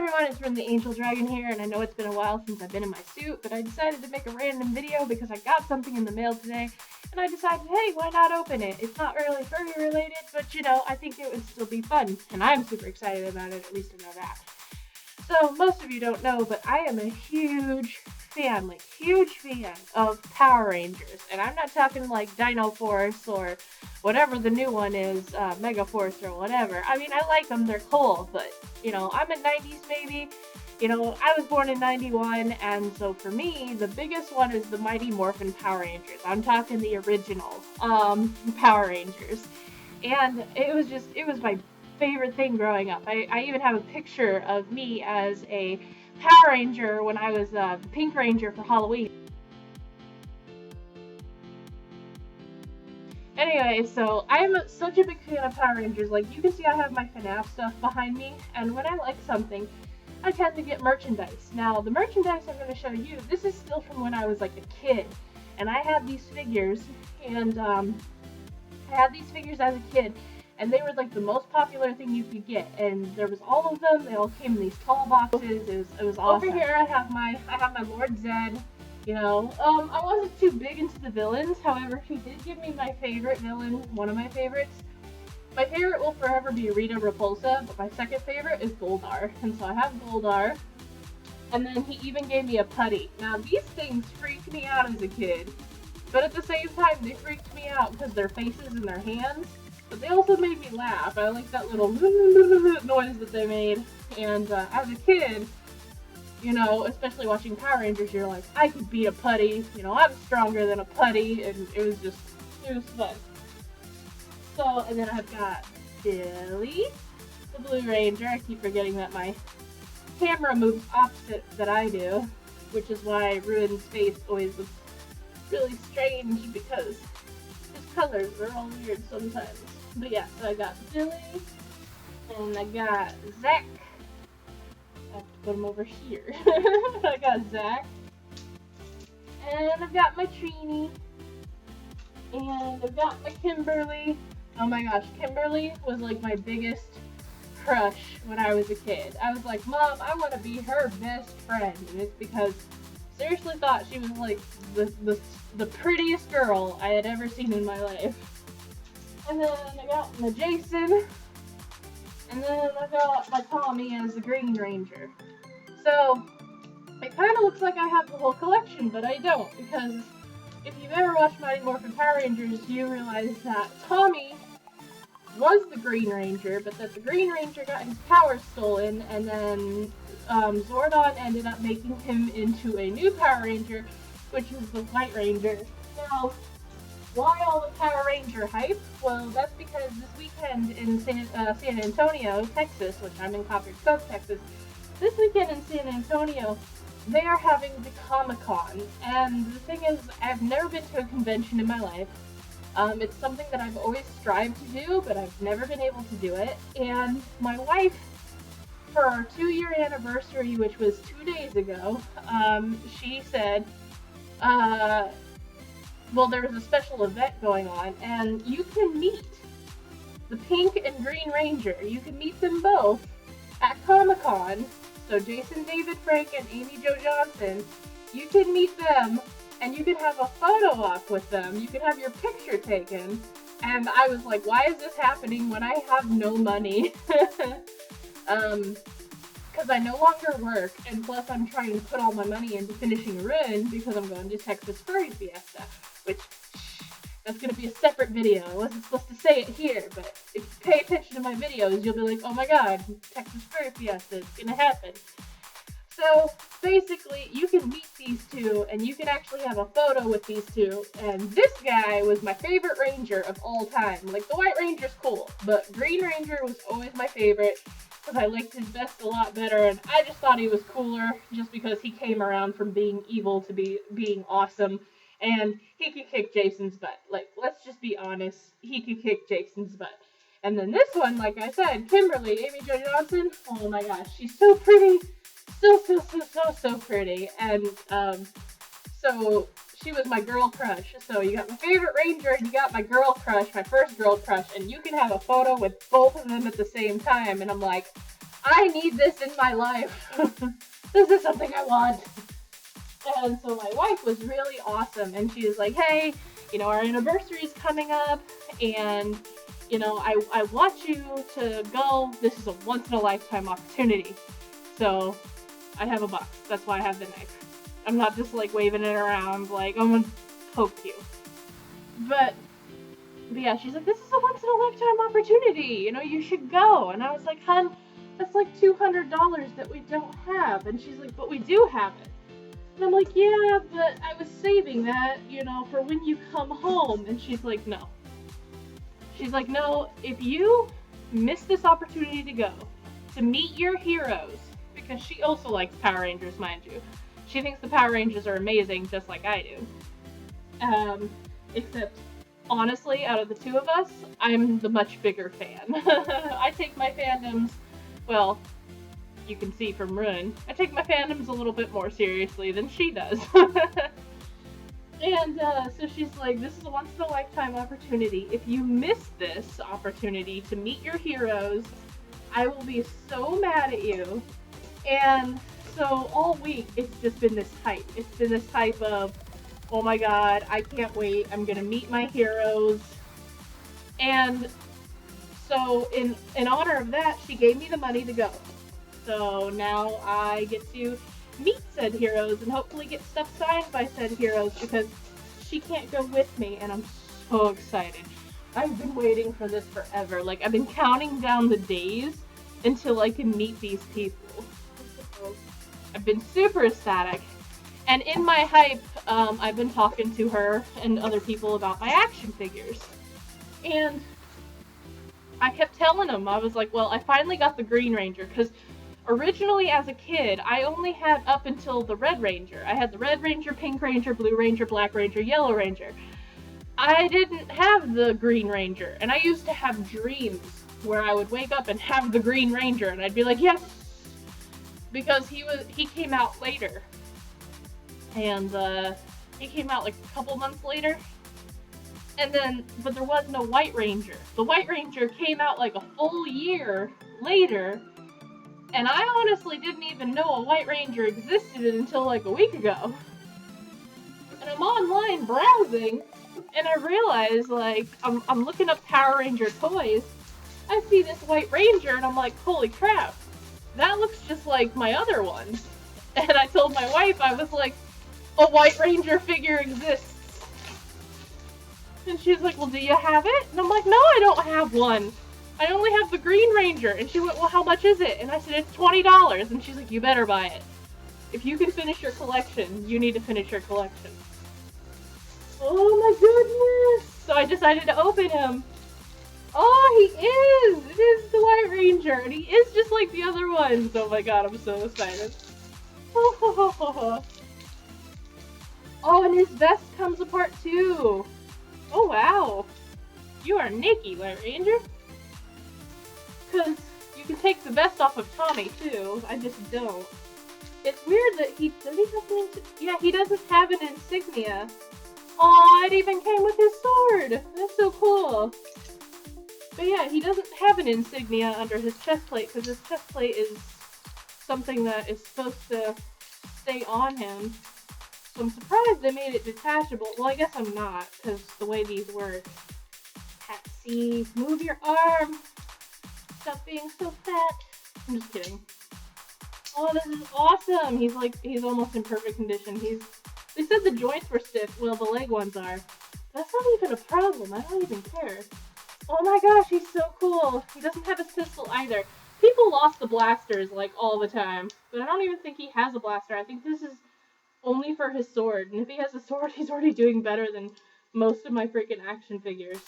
everyone, it's Rune the Angel Dragon here, and I know it's been a while since I've been in my suit, but I decided to make a random video because I got something in the mail today, and I decided, hey, why not open it? It's not really furry related, but you know, I think it would still be fun, and I'm super excited about it, at least I know that. So, most of you don't know, but I am a huge fan of Power Rangers, and I'm not talking like Dino Force or whatever the new one is, Mega Force or whatever. I mean, I like them, they're cool, but, you know, I'm a 90s baby. You know, I was born in 91, and so for me, the biggest one is the Mighty Morphin Power Rangers. I'm talking the original, Power Rangers. And it was my favorite thing growing up. I even have a picture of me as a Power Ranger when I was the Pink Ranger for Halloween. Anyway, so I'm such a big fan of Power Rangers. Like, you can see I have my FNAF stuff behind me, and when I like something, I tend to get merchandise. Now, the merchandise I'm going to show you, this is still from when I was like a kid, and I had these figures, and I had these figures as a kid, and they were like the most popular thing you could get, and there was all of them. They all came in these tall boxes. It was awesome. Over here I have my Lord Zed. You know, I wasn't too big into the villains. However, he did give me my favorite villain, one of my favorites. My favorite will forever be Rita Repulsa, but my second favorite is Goldar. And so I have Goldar. And then he even gave me a putty. Now, these things freaked me out as a kid. But at the same time, they freaked me out because their faces and their hands. But they also made me laugh. I like that little noise that they made. And as a kid, you know, especially watching Power Rangers, you're like, I could beat a putty. You know, I'm stronger than a putty. And it was fun. So, and then I've got Billy, the Blue Ranger. I keep forgetting that my camera moves opposite that I do, which is why Rune's face always looks really strange because his colors are all weird sometimes. But yeah, so I got Billy, and I got Zach. I have to put him over here. I got Zach, and I've got my Trini, and I've got my Kimberly. Oh my gosh, Kimberly was like my biggest crush when I was a kid. I was like, Mom, I want to be her best friend. And it's because I seriously thought she was like the prettiest girl I had ever seen in my life. And then I got my Jason. And then I got my Tommy as the Green Ranger. So it kind of looks like I have the whole collection, but I don't, because if you've ever watched Mighty Morphin Power Rangers, you realize that Tommy was the Green Ranger, but that the Green Ranger got his powers stolen, and then Zordon ended up making him into a new Power Ranger, which is the White Ranger. Now, why all the Power Ranger hype? Well, that's because this weekend in San Antonio, Texas, which I'm in Copper Cove, Texas, this weekend in San Antonio, they are having the Comic-Con, and the thing is, I've never been to a convention in my life. It's something that I've always strived to do, but I've never been able to do it, and my wife, for our 2-year anniversary, which was 2 days ago, she said, well, there was a special event going on, and you can meet the Pink and Green Ranger. You can meet them both at Comic-Con. So Jason David Frank and Amy Jo Johnson, you can meet them, and you can have a photo op with them. You can have your picture taken. And I was like, why is this happening when I have no money? Because I no longer work, and plus I'm trying to put all my money into finishing Rune because I'm going to Texas Furry Fiesta, which, that's going to be a separate video. I wasn't supposed to say it here, but if you pay attention to my videos, you'll be like, oh my god, Texas Furry Fiesta, it's going to happen. So, basically, you can meet these two, and you can actually have a photo with these two, and this guy was my favorite Ranger of all time. Like, the White Ranger's cool, but Green Ranger was always my favorite, because I liked his vest a lot better, and I just thought he was cooler, just because he came around from being evil to being awesome, and he could kick Jason's butt. Like, let's just be honest, he could kick Jason's butt. And then this one, like I said, Kimberly, Amy Jo Johnson, oh my gosh, she's so pretty, so pretty, and, so she was my girl crush. So you got my favorite Ranger, and you got my girl crush, my first girl crush, and you can have a photo with both of them at the same time, and I'm like, I need this in my life. This is something I want. And so my wife was really awesome, and she was like, hey, you know, our anniversary is coming up, and, you know, I want you to go. This is a once-in-a-lifetime opportunity. So I have a box. That's why I have the knife. I'm not just, like, waving it around, like, I'm gonna poke you. But yeah, she's like, this is a once-in-a-lifetime opportunity. You know, you should go. And I was like, hun, that's like $200 that we don't have. And she's like, but we do have it. And I'm like, yeah, but I was saving that, you know, for when you come home. And she's like, no. She's like, no, if you miss this opportunity to go, to meet your heroes, because she also likes Power Rangers, mind you. She thinks the Power Rangers are amazing, just like I do. Except, honestly, out of the two of us, I'm the much bigger fan. I take my fandoms, well, you can see from Rune, I take my fandoms a little bit more seriously than she does. And so she's like, this is a once-in-a-lifetime opportunity. If you miss this opportunity to meet your heroes, I will be so mad at you. And so all week, it's just been this hype. It's been this hype of, oh my god, I can't wait, I'm gonna meet my heroes. And so in honor of that, she gave me the money to go. So now I get to meet said heroes and hopefully get stuff signed by said heroes, because she can't go with me, and I'm so excited. I've been waiting for this forever. Like, I've been counting down the days until I can meet these people. I've been super ecstatic. And in my hype, I've been talking to her and other people about my action figures. And I kept telling them, I was like, well, I finally got the Green Ranger, because originally as a kid, I only had up until the Red Ranger. I had the Red Ranger, Pink Ranger, Blue Ranger, Black Ranger, Yellow Ranger. I didn't have the Green Ranger, and I used to have dreams where I would wake up and have the Green Ranger, and I'd be like, yes, because he came out later. And he came out like a couple months later. And then, but there was no White Ranger. The White Ranger came out like a full year later, and I honestly didn't even know a White Ranger existed until like a week ago. And I'm online browsing, and I realize, like, I'm looking up Power Ranger toys. I see this White Ranger, and I'm like, holy crap, that looks just like my other one. And I told my wife, I was like, a White Ranger figure exists. And she's like, well, do you have it? And I'm like, no, I don't have one. I only have the Green Ranger. And she went, well, how much is it? And I said, it's $20. And she's like, you better buy it. If you can finish your collection, you need to finish your collection. Oh my goodness. So I decided to open him. Oh, he is! It is the White Ranger, and he is just like the other ones. Oh my god, I'm so excited. Oh, and his vest comes apart too. Oh wow. You are Nikki, White Ranger. Because you can take the vest off of Tommy too. I just don't. It's weird that he doesn't have an insignia. Oh, it even came with his sword. That's so cool. But yeah, he doesn't have an insignia under his chest plate, because his chest plate is something that is supposed to stay on him. So I'm surprised they made it detachable. Well, I guess I'm not, because the way these work. Patsy, move your arm. Stop being so fat. I'm just kidding. Oh, this is awesome. He's almost in perfect condition. They said the joints were stiff. Well, the leg ones are. That's not even a problem. I don't even care. Oh my gosh, he's so cool. He doesn't have his pistol either. People lost the blasters, like, all the time. But I don't even think he has a blaster. I think this is only for his sword. And if he has a sword, he's already doing better than most of my freaking action figures.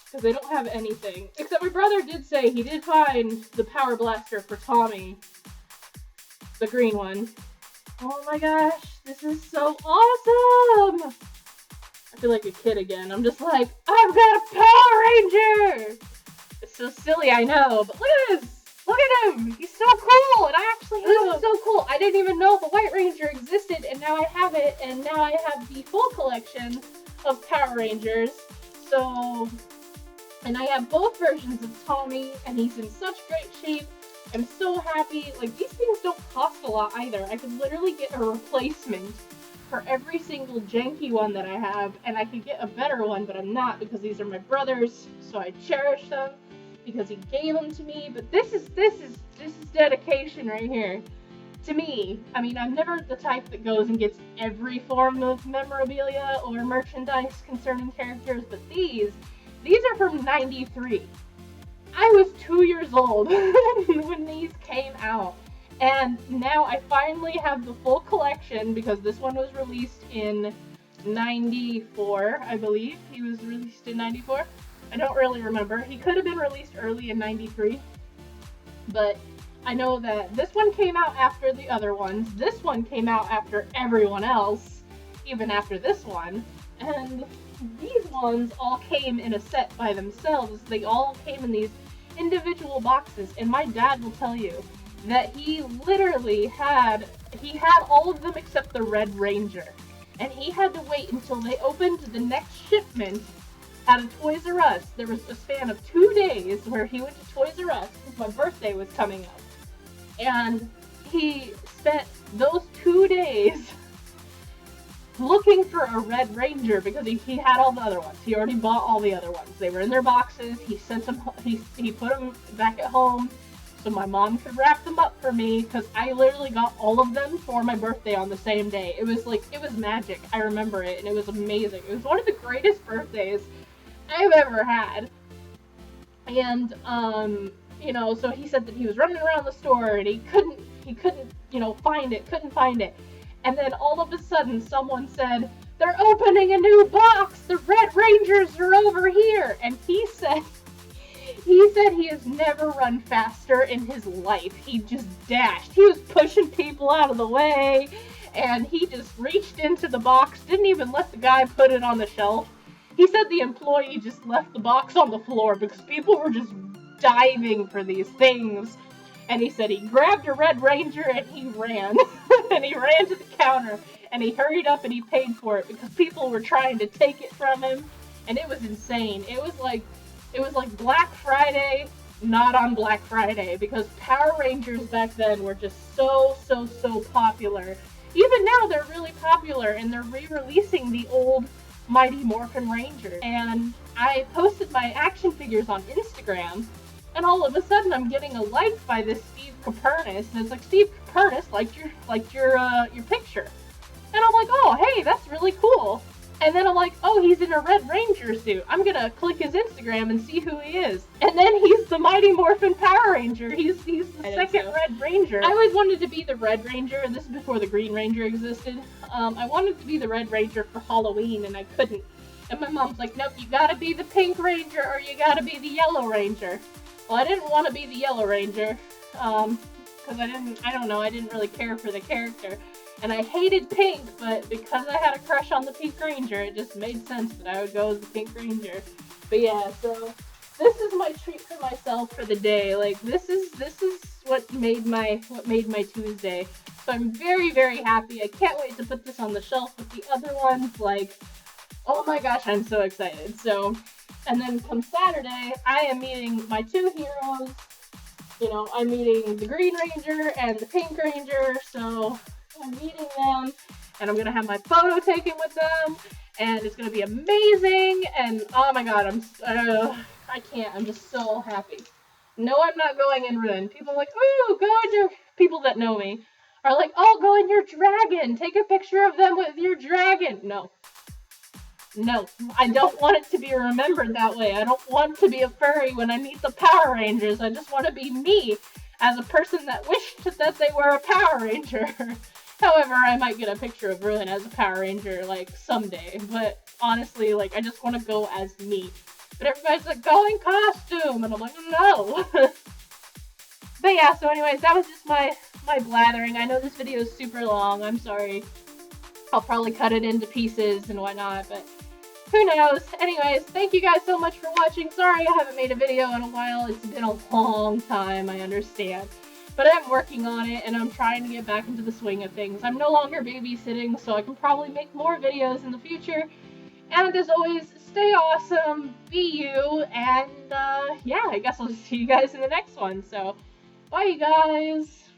Because they don't have anything. Except my brother did say he did find the power blaster for Tommy. The green one. Oh my gosh, this is so awesome! I feel like a kid again. I'm just like, I've got a Power Ranger! It's so silly, I know, but look at this! Look at him! He's so cool! And I actually have him. This is so cool! I didn't even know the White Ranger existed, and now I have it, and now I have the full collection of Power Rangers. So, and I have both versions of Tommy, and he's in such great shape. I'm so happy. Like, these things don't cost a lot either. I could literally get a replacement for every single janky one that I have, and I could get a better one, but I'm not, because these are my brother's, so I cherish them because he gave them to me. But this is dedication right here to me. I mean, I'm never the type that goes and gets every form of memorabilia or merchandise concerning characters, but these are from '93. I was 2 years old when these came out. And now I finally have the full collection, because this one was released in '94, I believe. He was released in '94. I don't really remember. He could have been released early in '93. But I know that this one came out after the other ones. This one came out after everyone else, even after this one. And these ones all came in a set by themselves. They all came in these individual boxes. And my dad will tell you that he literally had all of them except the Red Ranger. And he had to wait until they opened the next shipment at a Toys R Us. There was a span of 2 days where he went to Toys R Us because my birthday was coming up. And he spent those 2 days looking for a Red Ranger because he had all the other ones. He already bought all the other ones. They were in their boxes. He sent them. He put them back at home so my mom could wrap them up for me, because I literally got all of them for my birthday on the same day. It was magic. I remember it, and it was amazing. It was one of the greatest birthdays I've ever had. And so he said that he was running around the store and he couldn't couldn't find it. And then all of a sudden someone said, "They're opening a new box! The Red Rangers are over here!" And he said he has never run faster in his life. He just dashed. He was pushing people out of the way, and he just reached into the box, didn't even let the guy put it on the shelf. He said the employee just left the box on the floor because people were just diving for these things. And he said he grabbed a Red Ranger and he ran. And he ran to the counter and he hurried up and he paid for it because people were trying to take it from him. And it was insane. It was like Black Friday, not on Black Friday, because Power Rangers back then were just so popular. Even now they're really popular, and they're re-releasing the old Mighty Morphin Rangers. And I posted my action figures on Instagram, and all of a sudden I'm getting a like by this Steve Copernicus, and it's like, "Steve Copernicus liked your picture." And I'm like, "Oh, hey, that's really cool." And then I'm like, "Oh, he's in a Red Ranger suit. I'm gonna click his Instagram and see who he is." And then he's the Mighty Morphin Power Ranger. He's the second Red Ranger. I always wanted to be the Red Ranger, and this is before the Green Ranger existed. I wanted to be the Red Ranger for Halloween, and I couldn't. And my mom's like, "Nope, you gotta be the Pink Ranger or you gotta be the Yellow Ranger." Well, I didn't want to be the Yellow Ranger, because I didn't really care for the character. And I hated pink, but because I had a crush on the Pink Ranger, it just made sense that I would go as the Pink Ranger. But yeah, so this is my treat for myself for the day. Like, this is what made my Tuesday. So I'm very, very happy. I can't wait to put this on the shelf with the other ones. Like, oh my gosh, I'm so excited. So, and then come Saturday, I am meeting my two heroes. I'm meeting the Green Ranger and the Pink Ranger, so I'm meeting them, and I'm gonna have my photo taken with them, and it's gonna be amazing. And oh my god, I'm just so happy. No, I'm not going in Rune. People are like, "Oh, go in your," people that know me are like, "Oh, go in your dragon, take a picture of them with your dragon." No, I don't want it to be remembered that way. I don't want to be a furry when I meet the Power Rangers. I just want to be me as a person that wished that they were a Power Ranger. However, I might get a picture of Rune as a Power Ranger, like, someday. But honestly, like, I just want to go as me. But everybody's like, "Go in costume!" And I'm like, no. But yeah, so anyways, that was just my blathering. I know this video is super long. I'm sorry. I'll probably cut it into pieces and whatnot, but who knows? Anyways, thank you guys so much for watching. Sorry I haven't made a video in a while. It's been a long time, I understand. But I'm working on it, and I'm trying to get back into the swing of things. I'm no longer babysitting, so I can probably make more videos in the future. And as always, stay awesome, be you, and yeah, I guess I'll see you guys in the next one. So, Bye, you guys!